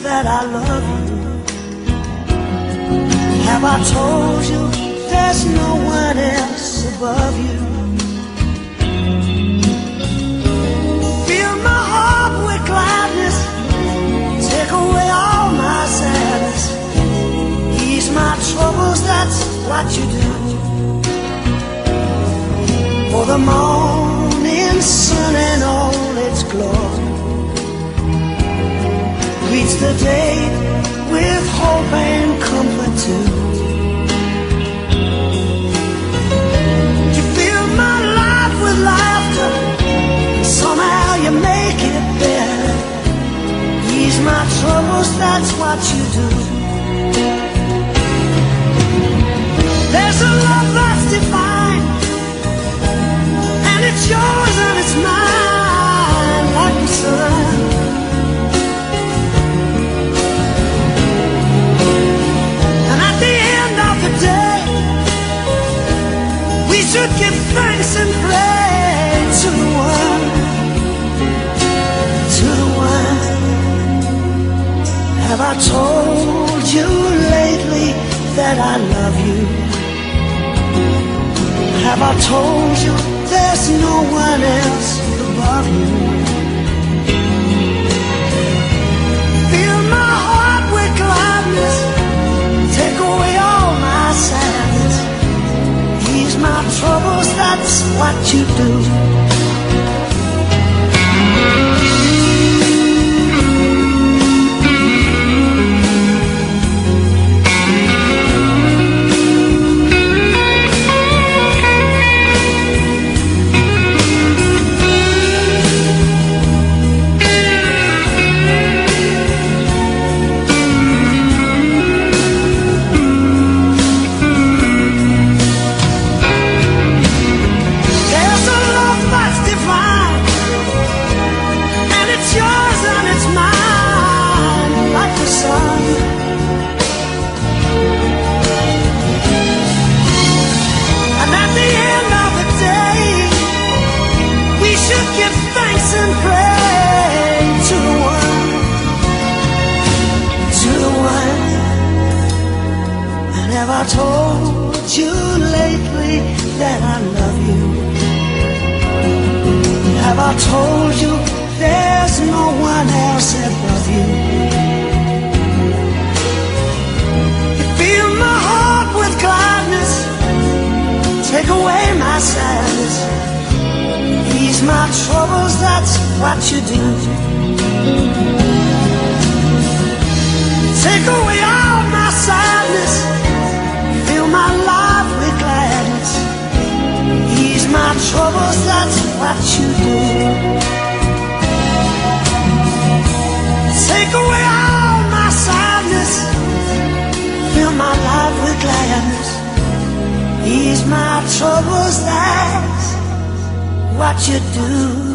that I love you? Have I told you there's no one else above you? Fill my heart with gladness, take away all my sadness, ease my troubles, that's what you do. For the morning sun and all its glory greets the day with hope and comfort too. You fill my life with laughter, and somehow you make it better. Ease my troubles, that's what you do. There's a love that's divine, and it's yours and it's mine, like the sun. And at the end of the day, we should give thanks and pray to the one, to the one. Have I told you lately that I love you? Have I told you there's no one else above you? Fill my heart with gladness, take away all my sadness, ease my troubles, that's what you do. Have I told you lately that I love you? Have I told you there's no one else above you? You fill my heart with gladness, take away my sadness, ease my troubles, that's what you do. Take away all my sadness, my life with gladness, ease my troubles, that's what you do. Take away all my sadness, fill my life with gladness, ease my troubles, that's what you do.